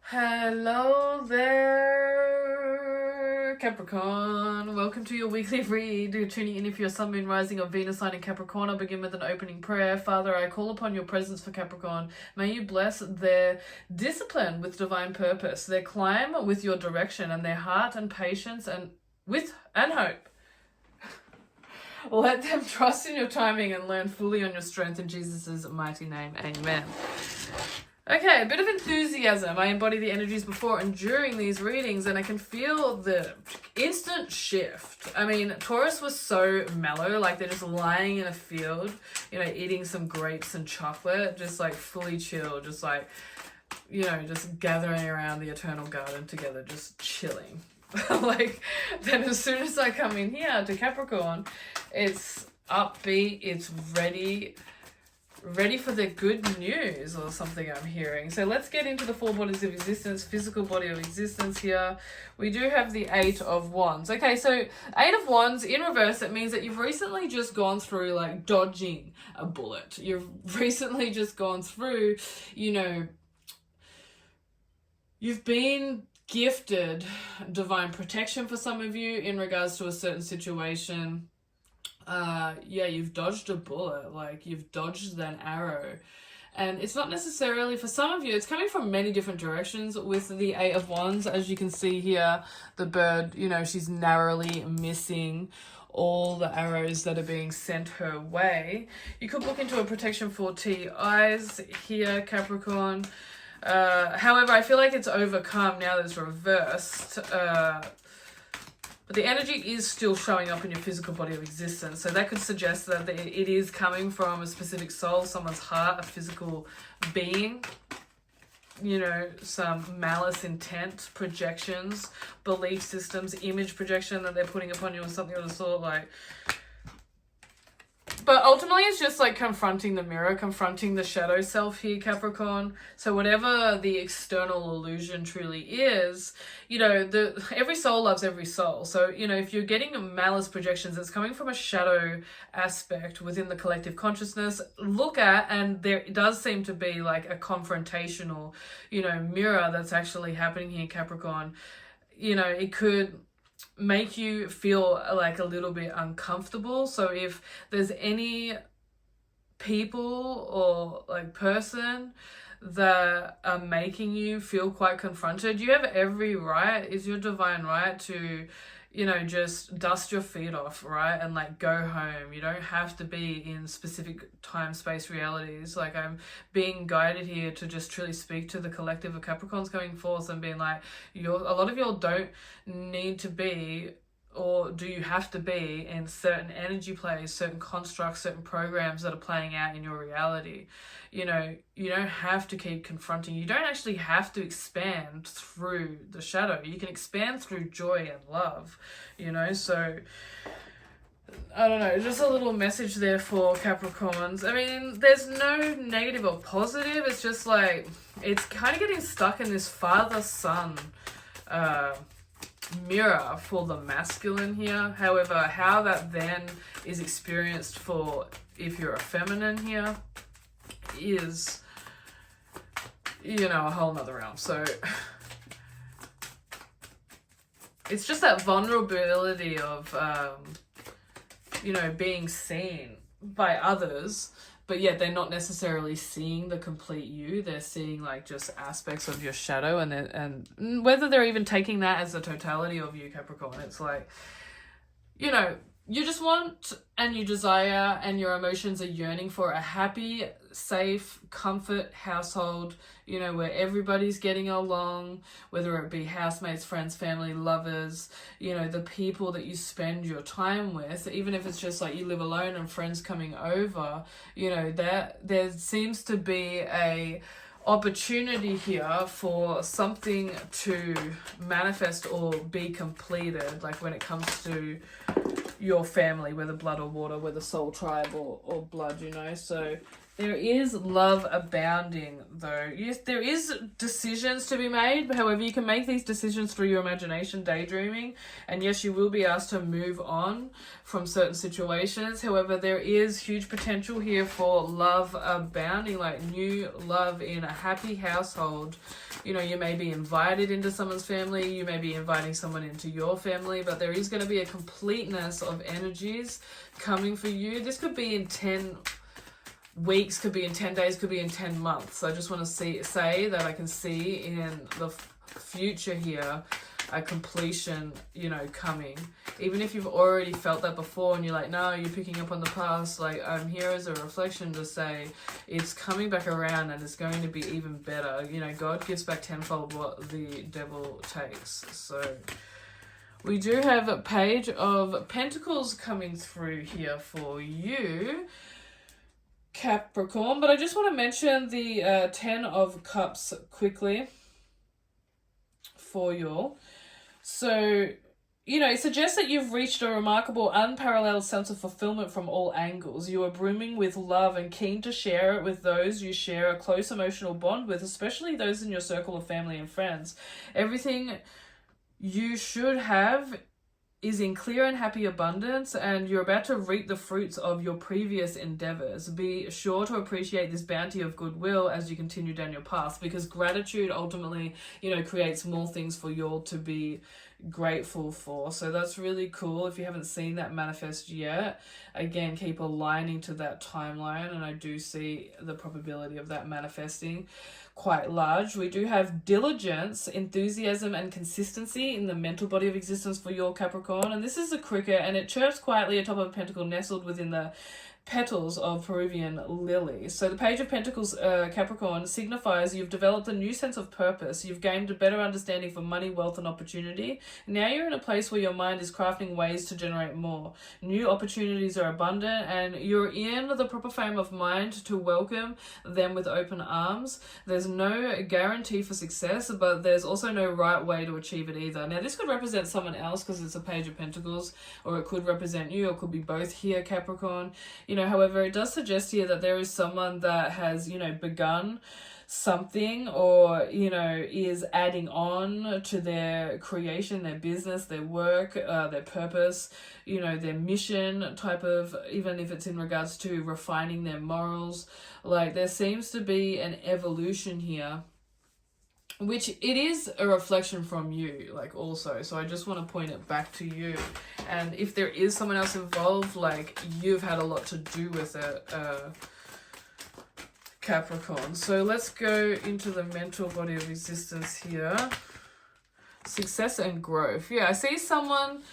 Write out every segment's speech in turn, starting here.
Hello there, Capricorn. Welcome to your weekly read. You're tuning in if you're Sun, Moon, Rising, or Venus sign in Capricorn. I'll begin with an opening prayer. Father, I call upon your presence for Capricorn. May you bless their discipline with divine purpose, their climb with your direction, and their heart and patience and hope. Let them trust in your timing and learn fully on your strength in Jesus' mighty name. Amen. Okay, a bit of enthusiasm. I embody the energies before and during these readings, and I can feel the instant shift. I mean, Taurus was so mellow, like they're just lying in a field, eating some grapes and chocolate, just like fully chill, just like, just gathering around the eternal garden together, just chilling. Then as soon as I come in here to Capricorn, it's upbeat, it's ready for the good news or something I'm hearing. So let's get into the four bodies of existence, physical body of existence here. We do have the Eight of Wands. Okay, so Eight of Wands in reverse, it means that you've recently just gone through like dodging a bullet. You've recently just gone through, you've been gifted divine protection for some of you in regards to a certain situation. You've dodged a bullet, like you've dodged an arrow. And it's not necessarily, for some of you, it's coming from many different directions with the Eight of Wands. As you can see here, the bird, she's narrowly missing all the arrows that are being sent her way. You could look into a protection for TIs here, Capricorn. However, I feel like it's overcome now that it's reversed. But the energy is still showing up in your physical body of existence. So that could suggest that it is coming from a specific soul, someone's heart, a physical being. Some malice, intent, projections, belief systems, image projection that they're putting upon you or something of the sort. But ultimately, it's just like confronting the mirror, confronting the shadow self here, Capricorn. So whatever the external illusion truly is, every soul loves every soul. So, if you're getting malice projections, it's coming from a shadow aspect within the collective consciousness. Look at, and there does seem to be like a confrontational, mirror that's actually happening here, Capricorn. It could make you feel like a little bit uncomfortable. So if there's any people or like person that are making you feel quite confronted, you have every right, it's your divine right to just dust your feet off, right? And like go home. You don't have to be in specific time, space, realities. Like I'm being guided here to just truly speak to the collective of Capricorns coming forth and being like, a lot of y'all don't need to be, or do you have to be in certain energy plays, certain constructs, certain programs that are playing out in your reality. You don't have to keep confronting. You don't actually have to expand through the shadow. You can expand through joy and love, so I don't know, just a little message there for Capricorns. I mean, there's no negative or positive. It's just like, it's kind of getting stuck in this father-son mirror for the masculine here. However, how that then is experienced for if you're a feminine here is, a whole nother realm. So it's just that vulnerability of, being seen by others, but yet they're not necessarily seeing the complete you. They're seeing like just aspects of your shadow, and whether they're even taking that as the totality of you, Capricorn. It's like, you just want and you desire and your emotions are yearning for a happy, safe, comfort household, where everybody's getting along, whether it be housemates, friends, family, lovers, the people that you spend your time with, even if it's just like you live alone and friends coming over, that there seems to be a opportunity here for something to manifest or be completed, like when it comes to your family, whether blood or water, whether soul tribe or blood, so There is love abounding, though. Yes, there is decisions to be made. However, you can make these decisions through your imagination, daydreaming. And yes, you will be asked to move on from certain situations. However, there is huge potential here for love abounding, like new love in a happy household. You know, you may be invited into someone's family. You may be inviting someone into your family. But there is going to be a completeness of energies coming for you. This could be in 10 weeks, could be in 10 days, could be in 10 months. So I just want to say that I can see in the future here a completion, you know, coming. Even if you've already felt that before and you're like, no, you're picking up on the past, like, I'm here as a reflection to say it's coming back around and it's going to be even better. You know, God gives back tenfold what the devil takes. So we do have a Page of Pentacles coming through here for you, Capricorn. But I just want to mention the 10 of Cups quickly for you. So, you know, it suggests that you've reached a remarkable, unparalleled sense of fulfillment from all angles. You are brimming with love and keen to share it with those you share a close emotional bond with, especially those in your circle of family and friends. Everything you should have is in clear and happy abundance, and you're about to reap the fruits of your previous endeavors. Be sure to appreciate this bounty of goodwill as you continue down your path, because gratitude ultimately, you know, creates more things for you all to be grateful for. So that's really cool. If you haven't seen that manifest yet, again, keep aligning to that timeline, and I do see the probability of that manifesting quite large. We do have diligence, enthusiasm, and consistency in the mental body of existence for your Capricorn. And this is a cricket, and it chirps quietly atop of a pentacle nestled within the petals of Peruvian lily. So the Page of Pentacles, Capricorn, signifies you've developed a new sense of purpose. You've gained a better understanding for money, wealth, and opportunity. Now you're in a place where your mind is crafting ways to generate more. New opportunities are abundant, and you're in the proper frame of mind to welcome them with open arms. There's no guarantee for success, but there's also no right way to achieve it either. Now this could represent someone else because it's a Page of Pentacles, or it could represent you, or it could be both here, Capricorn. You know, however, it does suggest here that there is someone that has, you know, begun something, or, you know, is adding on to their creation, their business, their work, their purpose, you know, their mission type of, even if it's in regards to refining their morals. Like, there seems to be an evolution here, which it is a reflection from you, like, also. So I just want to point it back to you. And if there is someone else involved, like, you've had a lot to do with it, Capricorn. So let's go into the mental body of existence here. Success and growth. Yeah, I see someone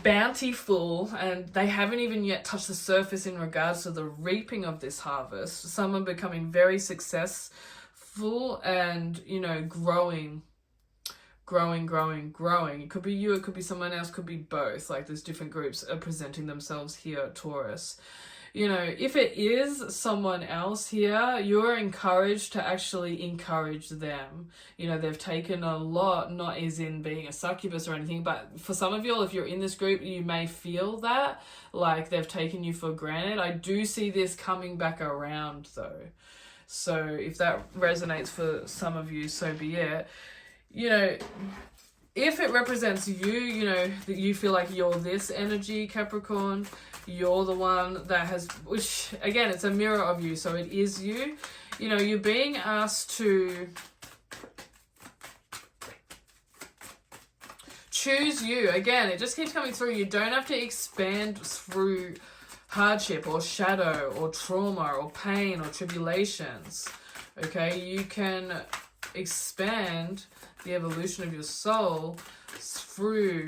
bountiful, and they haven't even yet touched the surface in regards to the reaping of this harvest. Someone becoming very successful and, you know, growing. It could be you, it could be someone else, could be both. Like, there's different groups are presenting themselves here, Taurus. You know, if it is someone else here, you're encouraged to actually encourage them. You know, they've taken a lot, not as in being a succubus or anything, but for some of you, if you're in this group, you may feel that, like, they've taken you for granted. I do see this coming back around, though. So if that resonates for some of you, so be it. You know, if it represents you, you know, that you feel like you're this energy, Capricorn, you're the one that has, which, again, it's a mirror of you, so it is you. You know, you're being asked to choose you. Again, it just keeps coming through. You don't have to expand through hardship or shadow or trauma or pain or tribulations. Okay, you can expand the evolution of your soul through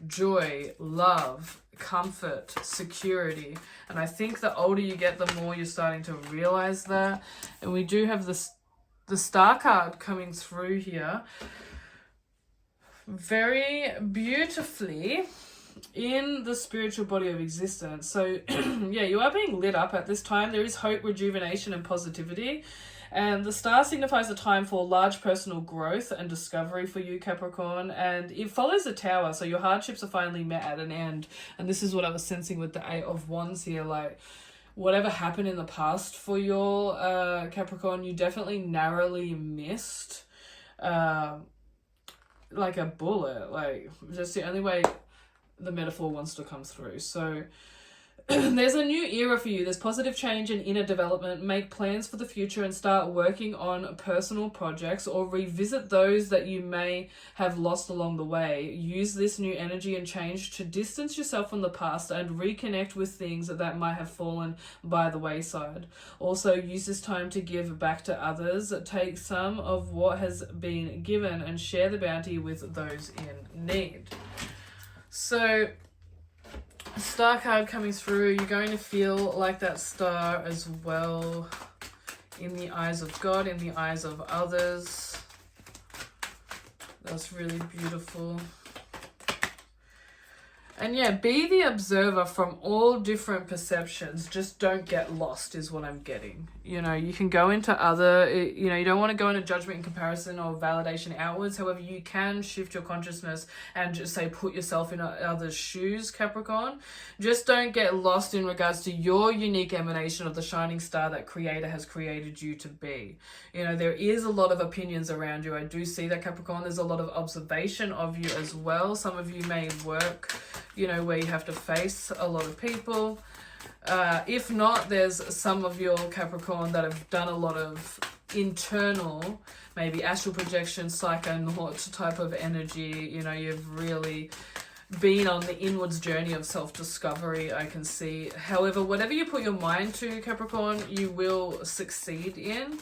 joy, love, comfort, security. And I think the older you get, the more you're starting to realize that. And we do have the Star card coming through here very beautifully in the spiritual body of existence. So yeah, you are being lit up at this time. There is hope, rejuvenation, and positivity. And the star signifies a time for large personal growth and discovery for you, Capricorn. And it follows a tower, so your hardships are finally met at an end. And this is what I was sensing with the 8 of Wands here. Like, whatever happened in the past for your Capricorn, you definitely narrowly missed like a bullet. Like, just the only way the metaphor wants to come through. So there's a new era for you. There's positive change and inner development. Make plans for the future and start working on personal projects, or revisit those that you may have lost along the way. Use this new energy and change to distance yourself from the past and reconnect with things that might have fallen by the wayside. Also, use this time to give back to others. Take some of what has been given and share the bounty with those in need. So, star card coming through, you're going to feel like that star as well in the eyes of God, in the eyes of others. That's really beautiful. And yeah, be the observer from all different perceptions. Just don't get lost is what I'm getting. You know, you can go into other, you know, you don't want to go into judgment and comparison or validation outwards. However, you can shift your consciousness and just say, put yourself in others' shoes, Capricorn. Just don't get lost in regards to your unique emanation of the shining star that Creator has created you to be. You know, there is a lot of opinions around you. I do see that, Capricorn. There's a lot of observation of you as well. Some of you may work, you know, where you have to face a lot of people. If not, there's some of your Capricorn that have done a lot of internal, maybe astral projection, psychonaut type of energy. You know, you've really been on the inwards journey of self-discovery, I can see. However, whatever you put your mind to, Capricorn, you will succeed in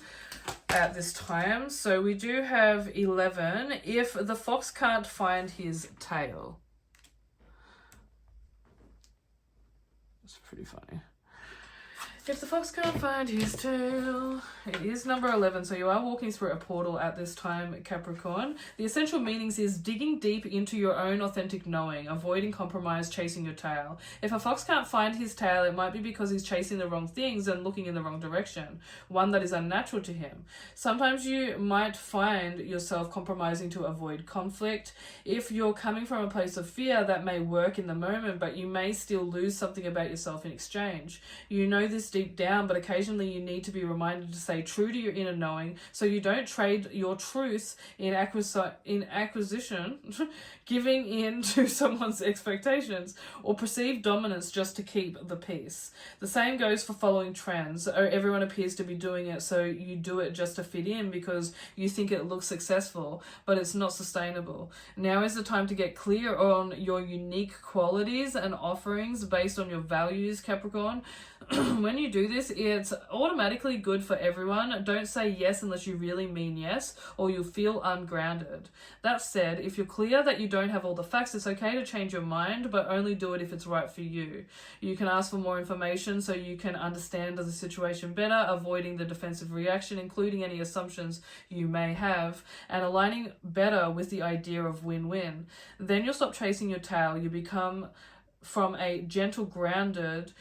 at this time. So we do have 11. If the fox can't find his tail. It's pretty funny. If the fox can't find his tail. It is number 11, so you are walking through a portal at this time, Capricorn. The essential meanings is digging deep into your own authentic knowing, avoiding compromise, chasing your tail. If a fox can't find his tail, it might be because he's chasing the wrong things and looking in the wrong direction, one that is unnatural to him. Sometimes you might find yourself compromising to avoid conflict. If you're coming from a place of fear, that may work in the moment, but you may still lose something about yourself in exchange. You know this deep down, but occasionally you need to be reminded to stay true to your inner knowing so you don't trade your truth in acquisition, giving in to someone's expectations, or perceived dominance just to keep the peace. The same goes for following trends. Everyone appears to be doing it, so you do it just to fit in because you think it looks successful, but it's not sustainable. Now is the time to get clear on your unique qualities and offerings based on your values, Capricorn. When you do this, it's automatically good for everyone. Don't say yes unless you really mean yes, or you'll feel ungrounded. That said, if you're clear that you don't have all the facts, it's okay to change your mind, but only do it if it's right for you. You can ask for more information so you can understand the situation better, avoiding the defensive reaction, including any assumptions you may have, and aligning better with the idea of win-win. Then you'll stop chasing your tail. You become from a gentle, grounded,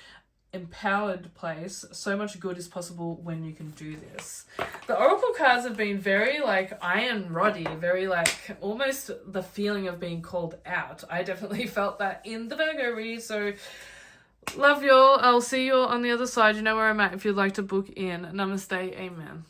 empowered place. So much good is possible when you can do this. The oracle cards have been very like iron roddy, very like almost the feeling of being called out. I definitely felt that in the Virgo read. So love y'all. I'll see you all on the other side. You know where I'm at if you'd like to book in. Namaste. Amen.